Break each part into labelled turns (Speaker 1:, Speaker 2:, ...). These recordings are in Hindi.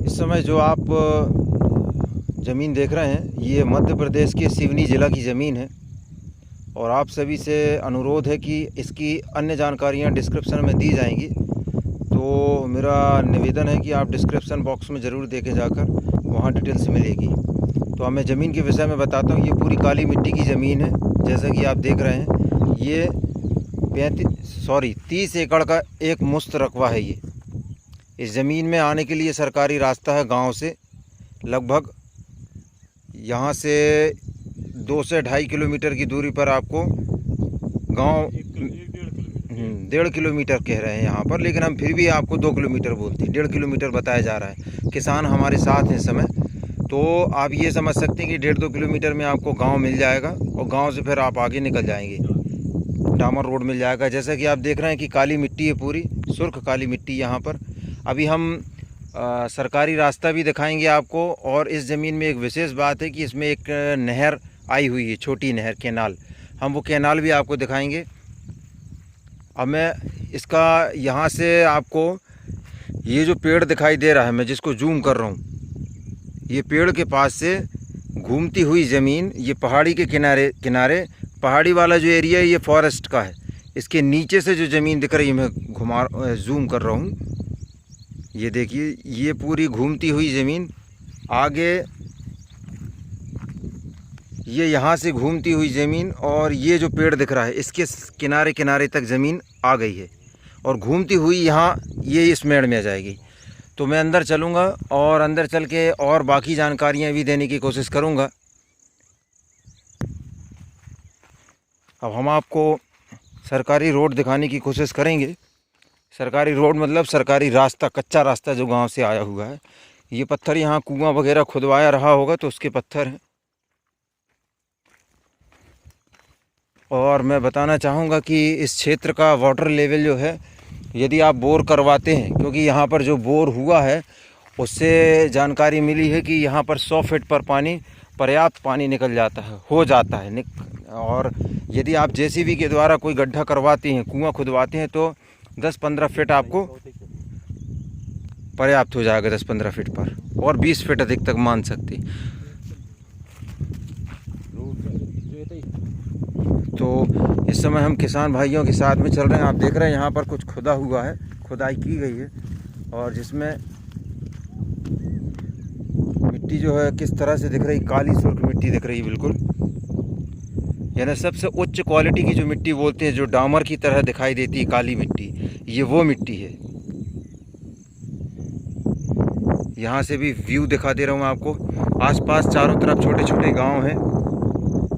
Speaker 1: इस समय जो आप ज़मीन देख रहे हैं ये मध्य प्रदेश के सिवनी ज़िला की ज़मीन है और आप सभी से अनुरोध है कि इसकी अन्य जानकारियाँ डिस्क्रिप्शन में दी जाएंगी। तो मेरा निवेदन है कि आप डिस्क्रिप्शन बॉक्स में ज़रूर देखें जाकर, वहाँ डिटेल्स मिलेगी। तो मैं ज़मीन के विषय में बताता हूँ। ये पूरी काली मिट्टी की ज़मीन है, जैसा कि आप देख रहे हैं। ये 30 एकड़ का एक मुश्त रकबा है। ये इस ज़मीन में आने के लिए सरकारी रास्ता है गांव से, लगभग यहाँ से 2 से 2.5 किलोमीटर की दूरी पर आपको गांव 1.5 किलोमीटर कह रहे हैं यहाँ पर, लेकिन हम फिर भी आपको 2 किलोमीटर बोलते हैं। 1.5 किलोमीटर बताया जा रहा है। किसान हमारे साथ हैं इस समय, तो आप ये समझ सकते हैं कि 1.5-2 किलोमीटर में आपको गांव मिल जाएगा और गांव से फिर आप आगे निकल जाएंगे, डामर रोड मिल जाएगा। जैसा कि आप देख रहे हैं कि काली मिट्टी है, पूरी सुर्ख काली मिट्टी यहाँ पर। अभी हम सरकारी रास्ता भी दिखाएंगे आपको। और इस ज़मीन में एक विशेष बात है कि इसमें एक नहर आई हुई है, छोटी नहर, कैनाल। हम वो कैनाल भी आपको दिखाएंगे। अब मैं इसका यहाँ से आपको ये जो पेड़ दिखाई दे रहा है, मैं जिसको जूम कर रहा हूँ, ये पेड़ के पास से घूमती हुई ज़मीन, ये पहाड़ी के किनारे पहाड़ी वाला जो एरिया है ये फॉरेस्ट का है। इसके नीचे से जो ज़मीन दिख रही है, मैं जूम कर रहा हूँ, ये देखिए, ये पूरी घूमती हुई ज़मीन आगे, ये यहाँ से घूमती हुई ज़मीन, और ये जो पेड़ दिख रहा है इसके किनारे किनारे तक ज़मीन आ गई है और घूमती हुई यहाँ ये इस मेड़ में आ जाएगी। तो मैं अंदर चलूँगा और अंदर चल के और बाकी जानकारियाँ भी देने की कोशिश करूँगा। अब हम आपको सरकारी रोड दिखाने की कोशिश करेंगे। सरकारी रोड मतलब सरकारी रास्ता, कच्चा रास्ता जो गांव से आया हुआ है। ये पत्थर यहाँ कुआं वगैरह खुदवाया रहा होगा तो उसके पत्थर हैं। और मैं बताना चाहूँगा कि इस क्षेत्र का वाटर लेवल जो है, यदि आप बोर करवाते हैं, क्योंकि यहाँ पर जो बोर हुआ है उससे जानकारी मिली है कि यहाँ पर 100 फीट पर पानी, पर्याप्त पानी निकल जाता है, हो जाता है। और यदि आप जेसीबी के द्वारा कोई गड्ढा करवाते हैं, कुआं खुदवाते हैं, तो 10-15 फीट आपको पर्याप्त हो जाएगा। 10-15 फीट पर, और 20 फीट अधिक तक मान सकते। तो इस समय हम किसान भाइयों के साथ में चल रहे हैं। आप देख रहे हैं यहाँ पर कुछ खुदा हुआ है, खुदाई की गई है, और जिसमें मिट्टी जो है किस तरह से दिख रही, काली सुर्ख मिट्टी दिख रही है बिल्कुल। यानी सबसे उच्च क्वालिटी की जो मिट्टी बोलते हैं, जो डामर की तरह दिखाई देती है काली मिट्टी, ये वो मिट्टी है। यहाँ से भी व्यू दिखा दे रहा हूँ आपको। आसपास चारों तरफ छोटे छोटे गांव हैं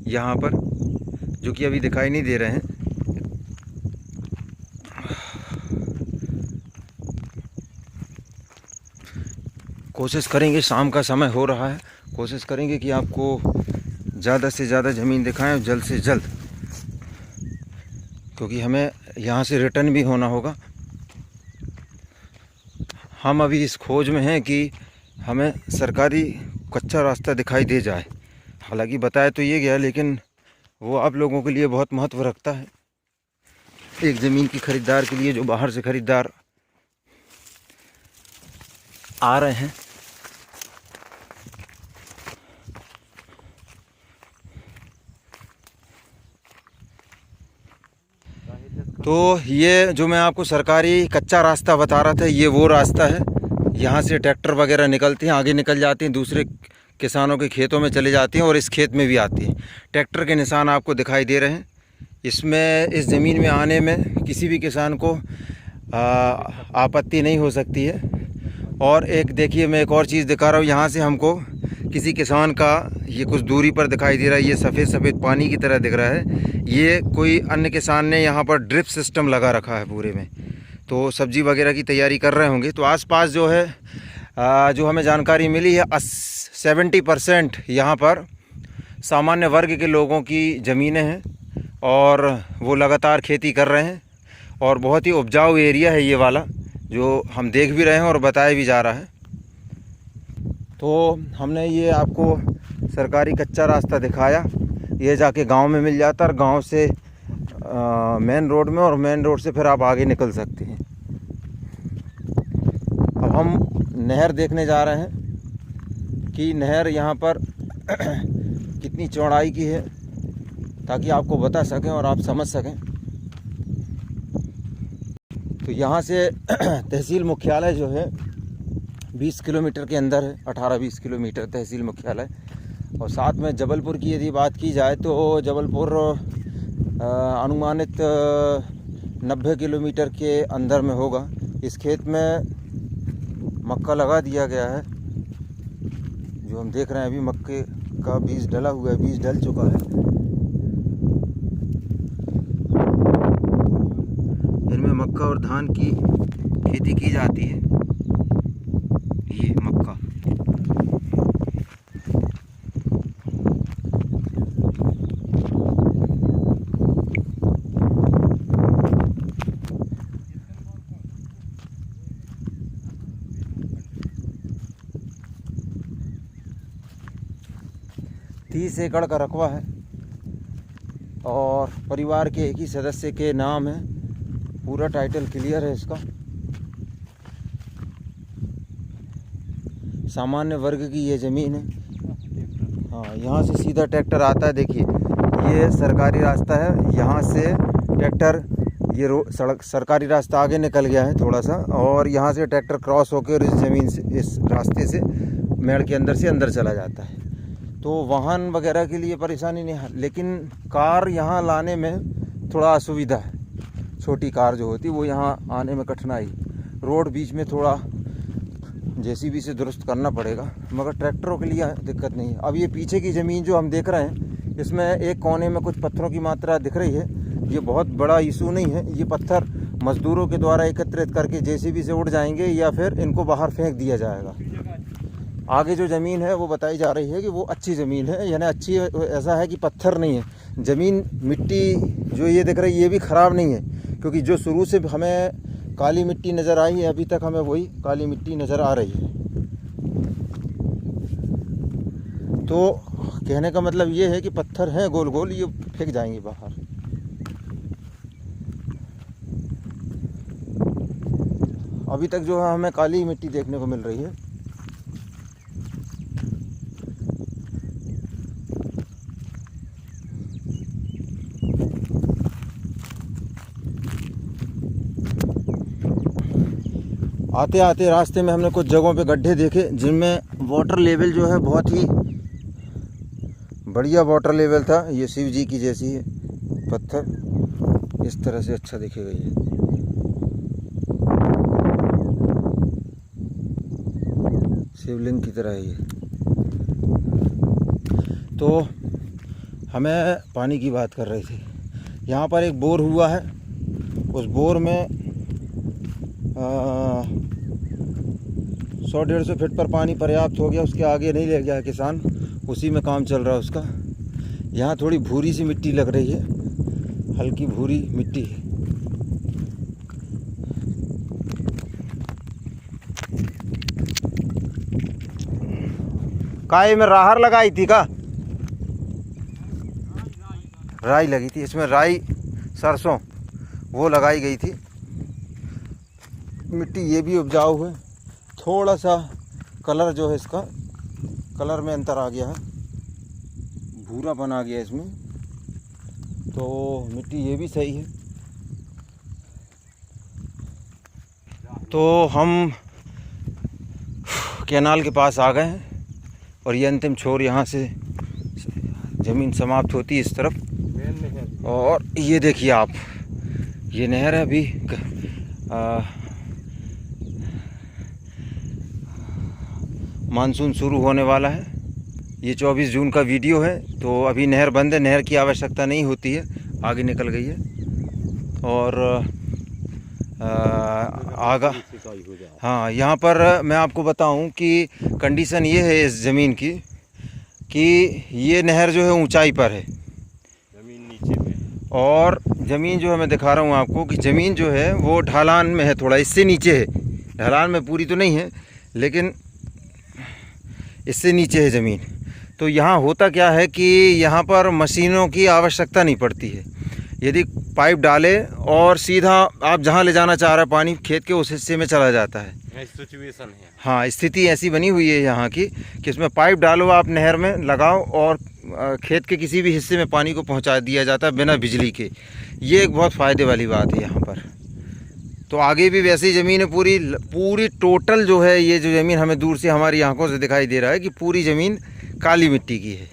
Speaker 1: यहाँ पर, जो कि अभी दिखाई नहीं दे रहे हैं। कोशिश करेंगे, शाम का समय हो रहा है, कोशिश करेंगे कि आपको ज़्यादा से ज़्यादा ज़मीन दिखाएं जल्द से जल्द, क्योंकि हमें यहाँ से रिटर्न भी होना होगा। हम अभी इस खोज में हैं कि हमें सरकारी कच्चा रास्ता दिखाई दे जाए। हालांकि बताया तो ये गया, लेकिन वो आप लोगों के लिए बहुत महत्व रखता है। एक ज़मीन की ख़रीदार के लिए जो बाहर से ख़रीदार आ रहे हैं, तो ये जो मैं आपको सरकारी कच्चा रास्ता बता रहा था, ये वो रास्ता है। यहाँ से ट्रैक्टर वगैरह निकलते हैं, आगे निकल जाते हैं, दूसरे किसानों के खेतों में चले जाते हैं और इस खेत में भी आते हैं। ट्रैक्टर के निशान आपको दिखाई दे रहे हैं। इसमें इस ज़मीन में आने में किसी भी किसान को आपत्ति नहीं हो सकती है। और एक देखिए, मैं एक और चीज़ दिखा रहा हूँ। यहाँ से हमको किसी किसान का ये कुछ दूरी पर दिखाई दे रहा है, ये सफ़ेद सफ़ेद पानी की तरह दिख रहा है। ये कोई अन्य किसान ने यहाँ पर ड्रिप सिस्टम लगा रखा है पूरे में, तो सब्जी वगैरह की तैयारी कर रहे होंगे। तो आसपास जो है जो हमें जानकारी मिली है, 70% यहाँ पर सामान्य वर्ग के लोगों की ज़मीनें हैं और वो लगातार खेती कर रहे हैं। और बहुत ही उपजाऊ एरिया है ये वाला, जो हम देख भी रहे हैं और बताया भी जा रहा है। तो हमने ये आपको सरकारी कच्चा रास्ता दिखाया, ये जाके गांव में मिल जाता है, और गांव से मेन रोड में, और मेन रोड से फिर आप आगे निकल सकते हैं। अब हम नहर देखने जा रहे हैं कि नहर यहाँ पर कितनी चौड़ाई की है, ताकि आपको बता सकें और आप समझ सकें। तो यहाँ से तहसील मुख्यालय जो है 20 किलोमीटर के अंदर है, 18-20 किलोमीटर तहसील मुख्यालय। और साथ में जबलपुर की यदि बात की जाए तो जबलपुर अनुमानित 90 किलोमीटर के अंदर में होगा। इस खेत में मक्का लगा दिया गया है, जो हम देख रहे हैं। अभी मक्के का बीज डला हुआ है, बीज डल चुका है। इनमें मक्का और धान की खेती की जाती है। ये मक्का तीस एकड़ का रकबा है और परिवार के एक ही सदस्य के नाम है। पूरा टाइटल क्लियर है इसका। सामान्य वर्ग की ये ज़मीन है। हाँ, यहाँ से सीधा ट्रैक्टर आता है। देखिए ये सरकारी रास्ता है, यहाँ से ट्रैक्टर ये सड़क सरकारी रास्ता आगे निकल गया है थोड़ा सा, और यहाँ से ट्रैक्टर क्रॉस होकर इस ज़मीन से, इस रास्ते से मेड़ के अंदर से अंदर चला जाता है। तो वाहन वगैरह के लिए परेशानी नहीं है, लेकिन कार यहाँ लाने में थोड़ा असुविधा है। छोटी कार जो होती है वो यहाँ आने में कठिनाई। रोड बीच में थोड़ा जेसीबी से दुरुस्त करना पड़ेगा, मगर ट्रैक्टरों के लिए दिक्कत नहीं है। अब ये पीछे की ज़मीन जो हम देख रहे हैं, इसमें एक कोने में कुछ पत्थरों की मात्रा दिख रही है। ये बहुत बड़ा इशू नहीं है। ये पत्थर मज़दूरों के द्वारा एकत्रित करके जेसीबी से उड़ जाएंगे या फिर इनको बाहर फेंक दिया जाएगा। आगे जो ज़मीन है वो बताई जा रही है कि वो अच्छी ज़मीन है, यानी अच्छी ऐसा है कि पत्थर नहीं है ज़मीन। मिट्टी जो ये दिख रही है ये भी ख़राब नहीं है, क्योंकि जो शुरू से हमें काली मिट्टी नज़र आई है, अभी तक हमें वही काली मिट्टी नज़र आ रही है। तो कहने का मतलब ये है कि पत्थर हैं गोल गोल, ये फेंक जाएंगे बाहर। अभी तक जो है हमें काली मिट्टी देखने को मिल रही है। आते आते रास्ते में हमने कुछ जगहों पे गड्ढे देखे, जिनमें वाटर लेवल जो है बहुत ही बढ़िया वाटर लेवल था। ये शिव जी की जैसी है, पत्थर इस तरह से अच्छा दिखेगा। ये शिवलिंग की तरह है ये। तो हमें पानी की बात कर रहे थे। यहाँ पर एक बोर हुआ है, उस बोर में 100-150 फीट पर पानी पर्याप्त हो गया। उसके आगे नहीं ले गया किसान, उसी में काम चल रहा है उसका। यहाँ थोड़ी भूरी सी मिट्टी लग रही है, हल्की भूरी मिट्टी है। काय में राहर लगाई थी का? राई लगी थी इसमें, राई सरसों वो लगाई गई थी। मिट्टी ये भी उपजाऊ है। थोड़ा सा कलर जो है इसका, कलर में अंतर आ गया है, भूरापन आ गया इसमें। तो मिट्टी ये भी सही है। तो हम कैनाल के पास आ गए हैं और ये अंतिम छोर, यहाँ से ज़मीन समाप्त होती है इस तरफ। और ये देखिए आप, ये नहर है। अभी मानसून शुरू होने वाला है। ये 24 जून का वीडियो है, तो अभी नहर बंद है। नहर की आवश्यकता नहीं होती है, आगे निकल गई है। और आगा हाँ, यहाँ पर मैं आपको बताऊं कि कंडीशन ये है इस ज़मीन की कि ये नहर जो है ऊंचाई पर है, ज़मीन नीचे में। और ज़मीन जो है मैं दिखा रहा हूँ आपको कि ज़मीन जो है वो ढलान में है, थोड़ा इससे नीचे है। ढलान में पूरी तो नहीं है, लेकिन इससे नीचे है ज़मीन। तो यहाँ होता क्या है कि यहाँ पर मशीनों की आवश्यकता नहीं पड़ती है। यदि पाइप डाले और सीधा आप जहाँ ले जाना चाह रहे हैं पानी, खेत के उस हिस्से में चला जाता है।
Speaker 2: सिचुएशन है।
Speaker 1: हाँ, स्थिति ऐसी बनी हुई है यहाँ की कि इसमें पाइप डालो, आप नहर में लगाओ और खेत के किसी भी हिस्से में पानी को पहुँचा दिया जाता है बिना बिजली के। ये एक बहुत फ़ायदे वाली बात है यहाँ पर। तो आगे भी वैसी ज़मीन है, पूरी टोटल जो है, ये जो ज़मीन हमें दूर से हमारी आंखों से दिखाई दे रहा है कि पूरी ज़मीन काली मिट्टी की है।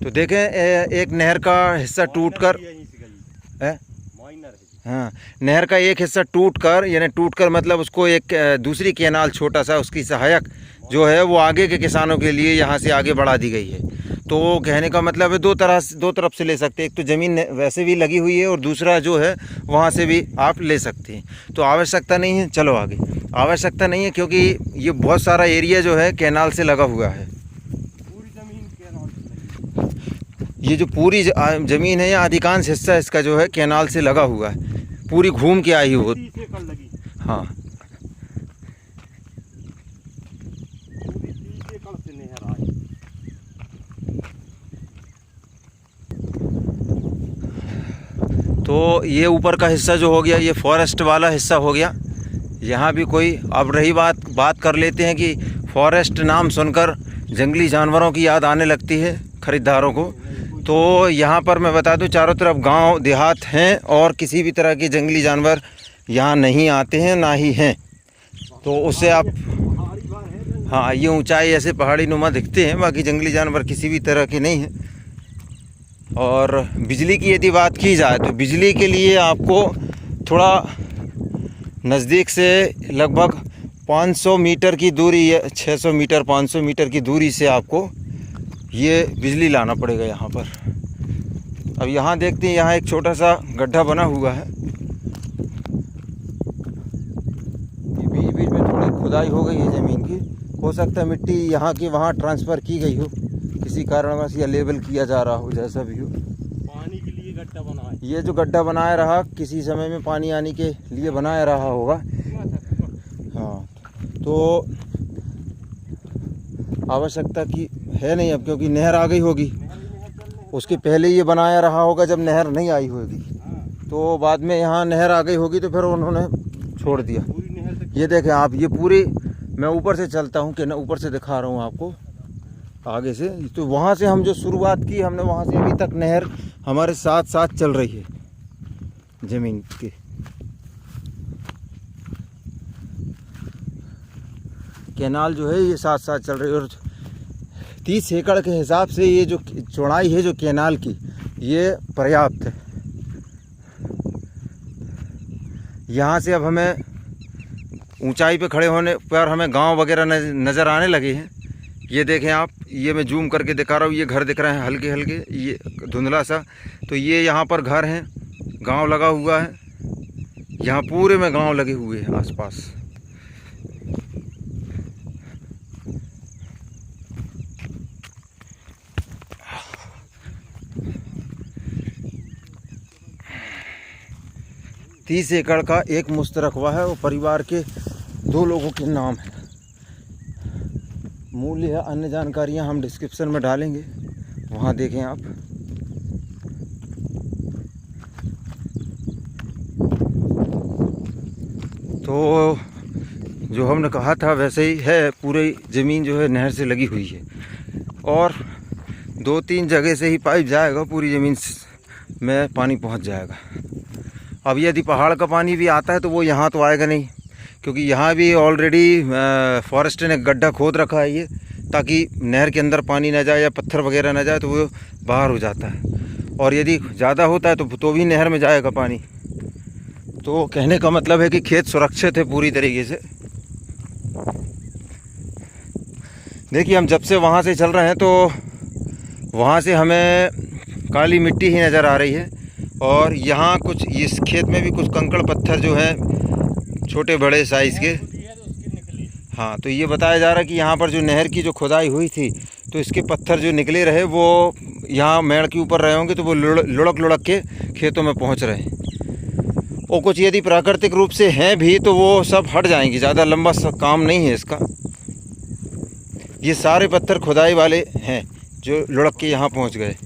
Speaker 1: तो देखें, एक नहर का हिस्सा टूटकर, हाँ, नहर का एक हिस्सा टूटकर, यानी टूटकर मतलब उसको एक दूसरी कैनाल छोटा सा, उसकी सहायक जो है वो आगे के किसानों के लिए यहाँ से आगे बढ़ा दी गई है। तो कहने का मतलब है दो तरफ से ले सकते हैं। एक तो ज़मीन वैसे भी लगी हुई है और दूसरा जो है वहाँ से भी आप ले सकते हैं। तो आवश्यकता नहीं है, चलो आगे। आवश्यकता नहीं है क्योंकि ये बहुत सारा एरिया जो है कैनाल से लगा हुआ है। ये जो पूरी ज़मीन है, या अधिकांश हिस्सा इसका जो है कैनाल से लगा हुआ है, पूरी घूम के आई हो। हाँ, तो ये ऊपर का हिस्सा जो हो गया, ये फॉरेस्ट वाला हिस्सा हो गया। यहाँ भी कोई, अब रही बात कर लेते हैं कि फॉरेस्ट नाम सुनकर जंगली जानवरों की याद आने लगती है ख़रीदारों को। तो यहाँ पर मैं बता दूं, चारों तरफ गांव देहात हैं और किसी भी तरह के जंगली जानवर यहाँ नहीं आते हैं, ना ही हैं। तो उससे आप, हाँ, ये ऊंचाई ऐसे पहाड़ी नुमा दिखते हैं, बाकी जंगली जानवर किसी भी तरह के नहीं हैं। और बिजली की यदि बात की जाए तो बिजली के लिए आपको थोड़ा नज़दीक से लगभग 500 मीटर की दूरी, 600 मीटर 500 मीटर की दूरी से आपको ये बिजली लाना पड़ेगा यहाँ पर। अब यहाँ देखते हैं, यहाँ एक छोटा सा गड्ढा बना हुआ है। बीच बीच में थोड़ी खुदाई हो गई है ज़मीन की। हो सकता है मिट्टी यहाँ की वहाँ ट्रांसफ़र की गई हो किसी कारणवश, या लेवल किया जा रहा हो, जैसा भी हो।
Speaker 2: पानी के लिए गड्ढा बना है।
Speaker 1: ये जो गड्ढा बनाया रहा, किसी समय में पानी आने के लिए बनाया रहा होगा। हाँ, तो आवश्यकता की है नहीं अब, क्योंकि नहर आ गई होगी। उसके पहले ये बनाया रहा होगा जब नहर नहीं आई होगी, तो बाद में यहाँ नहर आ गई होगी तो फिर उन्होंने छोड़ दिया। ये देखें आप, ये पूरी, मैं ऊपर से चलता हूँ कि ना, ऊपर से दिखा रहा हूँ आपको आगे से। तो वहाँ से हम जो शुरुआत की हमने, वहाँ से अभी तक नहर हमारे साथ साथ चल रही है ज़मीन के। कैनाल जो है ये साथ साथ चल रही है, और 30 एकड़ के हिसाब से ये जो चौड़ाई है जो कैनाल की, ये पर्याप्त है। यहाँ से अब हमें ऊंचाई पे खड़े होने पर हमें गांव वगैरह नज़र आने लगे हैं। ये देखें आप, ये मैं जूम करके दिखा रहा हूँ, ये घर दिख रहे हैं हल्के हल्के, ये धुंधला सा। तो ये यहाँ पर घर हैं, गांव लगा हुआ है। यहाँ पूरे में गांव लगे हुए हैं आसपास। तीस एकड़ का एक मुश्त रकबा है और परिवार के 2 लोगों के नाम है। मूल्य या अन्य जानकारियां हम डिस्क्रिप्शन में डालेंगे, वहां देखें आप। तो जो हमने कहा था वैसे ही है, पूरी ज़मीन जो है नहर से लगी हुई है और 2-3 जगह से ही पाइप जाएगा, पूरी ज़मीन में पानी पहुंच जाएगा। अब यदि पहाड़ का पानी भी आता है तो वो यहाँ तो आएगा नहीं, क्योंकि यहाँ भी ऑलरेडी फॉरेस्ट ने गड्ढा खोद रखा है ये, ताकि नहर के अंदर पानी ना जाए या पत्थर वगैरह ना जाए, तो वो बाहर हो जाता है। और यदि ज़्यादा होता है तो भी नहर में जाएगा पानी। तो कहने का मतलब है कि खेत सुरक्षित है पूरी तरीके से। देखिए, हम जब से वहाँ से चल रहे हैं तो वहाँ से हमें काली मिट्टी ही नज़र आ रही है, और यहाँ कुछ इस खेत में भी कुछ कंकड़ पत्थर जो हैं छोटे बड़े साइज़ के। हाँ, तो ये बताया जा रहा है कि यहाँ पर जो नहर की जो खुदाई हुई थी, तो इसके पत्थर जो निकले रहे वो यहाँ मेड़ के ऊपर रहे होंगे, तो वो लुढ़क के खेतों में पहुँच रहे हैं। और कुछ यदि प्राकृतिक रूप से हैं भी तो वो सब हट जाएंगी, ज़्यादा लंबा काम नहीं है इसका। ये सारे पत्थर खुदाई वाले हैं जो लुढ़क के यहाँ पहुँच गए।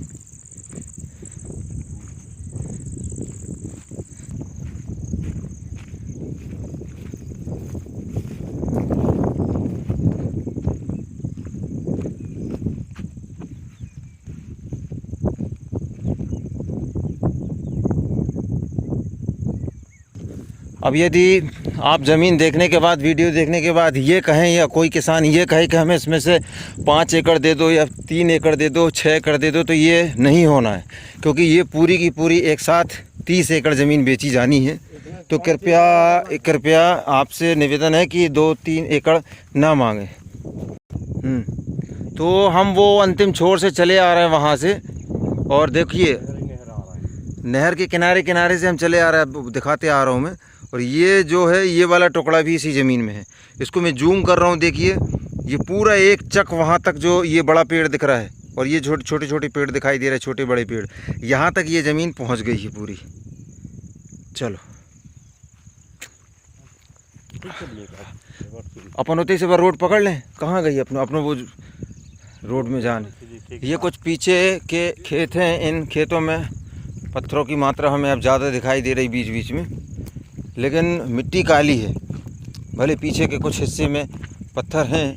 Speaker 1: अब यदि आप ज़मीन देखने के बाद, वीडियो देखने के बाद ये कहें, या कोई किसान ये कहे कि हमें इसमें से 5 एकड़ दे दो या 3 एकड़ दे दो, 6 एकड़ दे दो, तो ये नहीं होना है, क्योंकि ये पूरी की पूरी एक साथ 30 एकड़ ज़मीन बेची जानी है। तो कृपया आपसे निवेदन है कि 2-3 एकड़ ना मांगें। तो हम वो अंतिम छोर से चले आ रहे हैं वहाँ से, और देखिए
Speaker 2: नहर आ रहा है।
Speaker 1: नहर के किनारे से हम चले आ रहे हैं, दिखाते आ रहा हूँ मैं। और ये जो है, ये वाला टुकड़ा भी इसी ज़मीन में है। इसको मैं जूम कर रहा हूँ, देखिए ये पूरा एक चक वहाँ तक जो ये बड़ा पेड़ दिख रहा है, और ये छोटे छोटे पेड़ दिखाई दे रहे हैं, छोटे बड़े पेड़, यहाँ तक ये ज़मीन पहुँच गई है पूरी। चलो अपन होते से रोड पकड़ लें। कहाँ गई अपनों वो रोड में जाने। ये कुछ पीछे के खेत हैं, इन खेतों में पत्थरों की मात्रा हमें अब ज़्यादा दिखाई दे रही बीच बीच में, लेकिन मिट्टी काली है। भले पीछे के कुछ हिस्से में पत्थर हैं,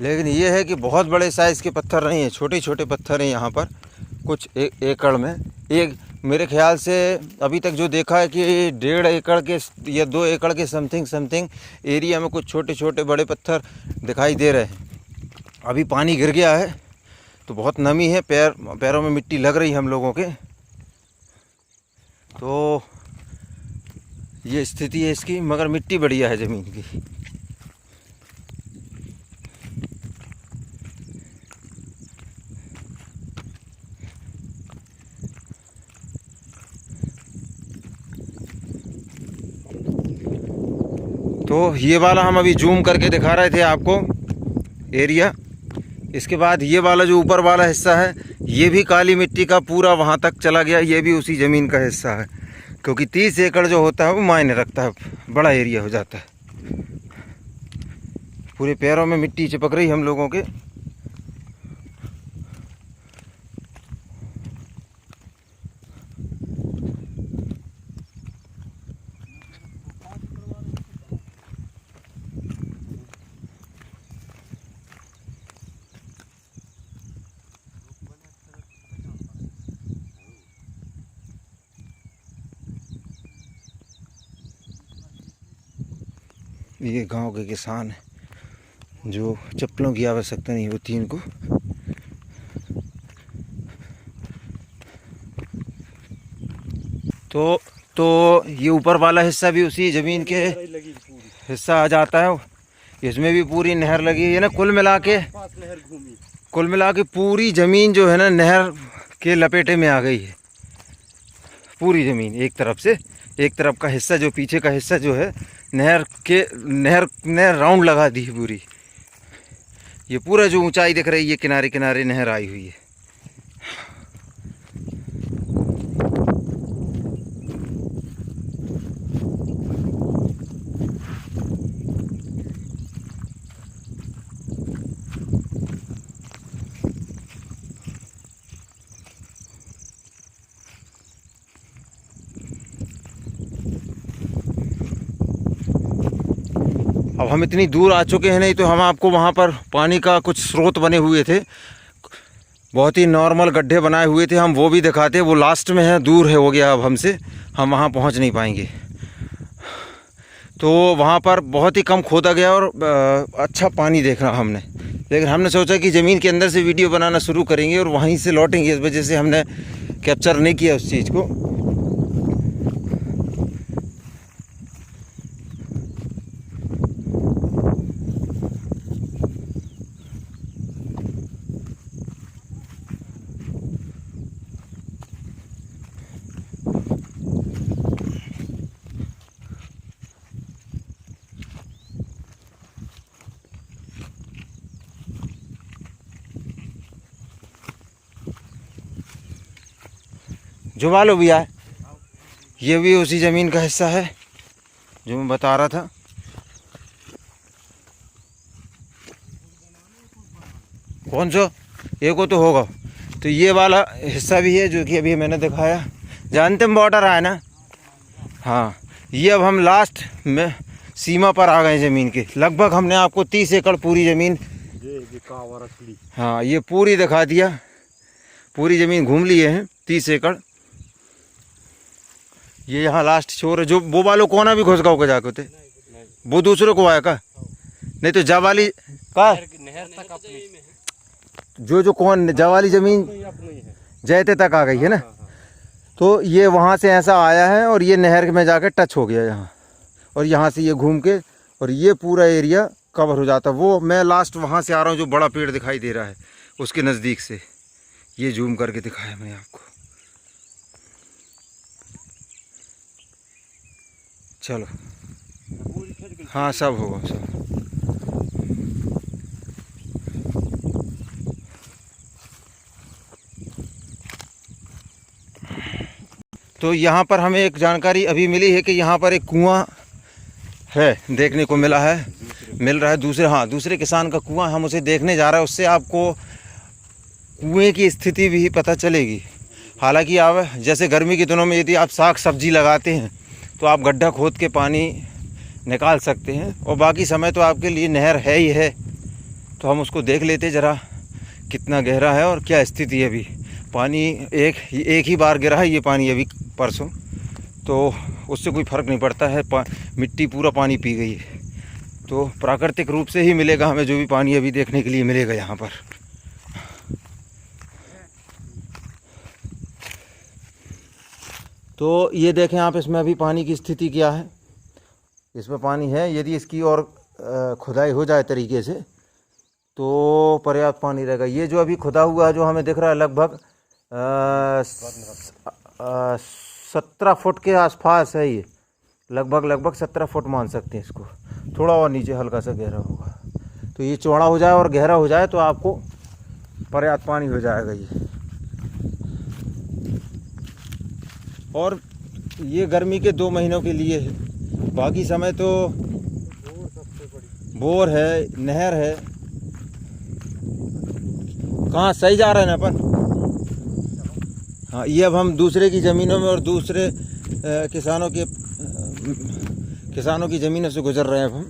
Speaker 1: लेकिन ये है कि बहुत बड़े साइज़ के पत्थर नहीं हैं, छोटे छोटे पत्थर हैं यहाँ पर। कुछ एकड़ में, एक मेरे ख्याल से अभी तक जो देखा है कि 1.5 एकड़ के या 2 एकड़ के समथिंग एरिया में कुछ छोटे छोटे बड़े पत्थर दिखाई दे रहे हैं। अभी पानी गिर गया है तो बहुत नमी है, पैरों में मिट्टी लग रही है हम लोगों के। तो ये स्थिति है इसकी, मगर मिट्टी बढ़िया है ज़मीन की। तो ये वाला हम अभी जूम करके दिखा रहे थे आपको एरिया। इसके बाद ये वाला जो ऊपर वाला हिस्सा है, ये भी काली मिट्टी का पूरा वहाँ तक चला गया, ये भी उसी ज़मीन का हिस्सा है। क्योंकि 30 एकड़ जो होता है वो मायने रखता है, बड़ा एरिया हो जाता है। पूरे पैरों में मिट्टी चिपक रही हम लोगों के। ये गांव के किसान हैं जो चप्पलों की आवश्यकता नहीं होती इनको। तो ये ऊपर वाला हिस्सा भी उसी ज़मीन के हिस्सा आ जाता है। इसमें भी पूरी नहर लगी है ना। कुल मिला के पूरी ज़मीन जो है ना नहर के लपेटे में आ गई है। पूरी ज़मीन एक तरफ का हिस्सा, जो पीछे का हिस्सा जो है नहर राउंड लगा दी है पूरी। ये पूरा जो ऊंचाई दिख रही है, किनारे किनारे नहर आई हुई है। अब हम इतनी दूर आ चुके हैं, नहीं तो हम आपको वहाँ पर पानी का कुछ स्रोत बने हुए थे, बहुत ही नॉर्मल गड्ढे बनाए हुए थे, हम वो भी दिखाते। वो लास्ट में है, दूर है हो गया अब हमसे, हम वहाँ पहुँच नहीं पाएंगे। तो वहाँ पर बहुत ही कम खोदा गया और अच्छा पानी देखा हमने। लेकिन हमने सोचा कि ज़मीन के अंदर से वीडियो बनाना शुरू करेंगे और वहीं से लौटेंगे, इस वजह से हमने कैप्चर नहीं किया उस चीज़ को। जुमा लो भी आए, ये भी उसी ज़मीन का हिस्सा है जो मैं बता रहा था। कौन सा एक को तो होगा। तो ये वाला हिस्सा भी है जो कि अभी मैंने दिखाया, जानते हैं बॉर्डर आया ना। हाँ, ये अब हम लास्ट में सीमा पर आ गए ज़मीन के। लगभग हमने आपको 30 एकड़ पूरी ज़मीन, हाँ ये पूरी दिखा दिया। पूरी ज़मीन घूम लिए हैं 30 एकड़। ये यहाँ लास्ट छोर है, जो वो वालों कोना भी घुस गाँव के जाके होते,
Speaker 2: नहीं
Speaker 1: वो दूसरे को आया का, नहीं तो जवाली का
Speaker 2: नहर तक अपनी
Speaker 1: जो कौन जवाली जमीन
Speaker 2: अपनी है।
Speaker 1: जयते तक आ गई है ना।
Speaker 2: हाँ, हाँ।
Speaker 1: तो ये वहाँ से ऐसा आया है और ये नहर में जाकर टच हो गया यहाँ, और यहाँ से ये घूम के और ये पूरा एरिया कवर हो जाता है। वो मैं लास्ट वहाँ से आ रहा हूँ, जो बड़ा पेड़ दिखाई दे रहा है उसके नज़दीक से, ये जूम करके दिखाया मैंने आपको। चलो हाँ सब होगा सब। तो यहाँ पर हमें एक जानकारी अभी मिली है कि यहाँ पर एक कुआं है, देखने को मिल रहा है दूसरे किसान का कुआं, हम उसे देखने जा रहे हैं। उससे आपको कुएं की स्थिति भी पता चलेगी। हालांकि आप जैसे गर्मी के दिनों में यदि आप साग सब्जी लगाते हैं तो आप गड्ढा खोद के पानी निकाल सकते हैं, और बाकी समय तो आपके लिए नहर है ही है। तो हम उसको देख लेते ज़रा कितना गहरा है और क्या स्थिति है। अभी पानी एक ही बार गिरा है ये पानी अभी परसों, तो उससे कोई फ़र्क नहीं पड़ता है, मिट्टी पूरा पानी पी गई है। तो प्राकृतिक रूप से ही मिलेगा हमें जो भी पानी अभी देखने के लिए मिलेगा यहाँ पर। तो ये देखें आप, इसमें अभी पानी की स्थिति क्या है। इसमें पानी है, यदि इसकी और खुदाई हो जाए तरीके से तो पर्याप्त पानी रहेगा। ये जो अभी खुदा हुआ है जो हमें दिख रहा है लगभग 17 फुट के आसपास है। ये लगभग 17 फुट मान सकते हैं इसको, थोड़ा और नीचे हल्का सा गहरा होगा। तो ये चौड़ा हो जाए और गहरा हो जाए तो आपको पर्याप्त पानी हो जाएगा ये। और ये गर्मी के 2 महीनों के लिए है, बाकी समय तो बोर है, नहर है। कहाँ सही जा रहे हैं ना अपन। हाँ, ये अब हम दूसरे की ज़मीनों में और दूसरे किसानों की ज़मीनों से गुजर रहे हैं अब हम।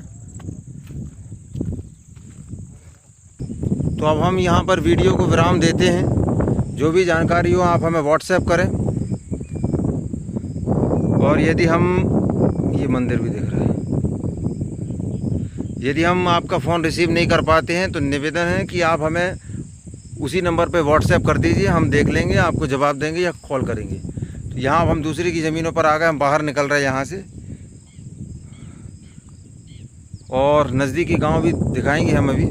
Speaker 1: तो अब हम यहाँ पर वीडियो को विराम देते हैं। जो भी जानकारी हो आप हमें व्हाट्सएप करें। और यदि हम, ये मंदिर भी दिख रहा है, यदि हम आपका फ़ोन रिसीव नहीं कर पाते हैं तो निवेदन है कि आप हमें उसी नंबर पे व्हाट्सएप कर दीजिए, हम देख लेंगे, आपको जवाब देंगे या कॉल करेंगे। तो यहाँ अब हम दूसरे की ज़मीनों पर आ गए, हम बाहर निकल रहे हैं यहाँ से, और नज़दीकी गांव भी दिखाएंगे हम अभी।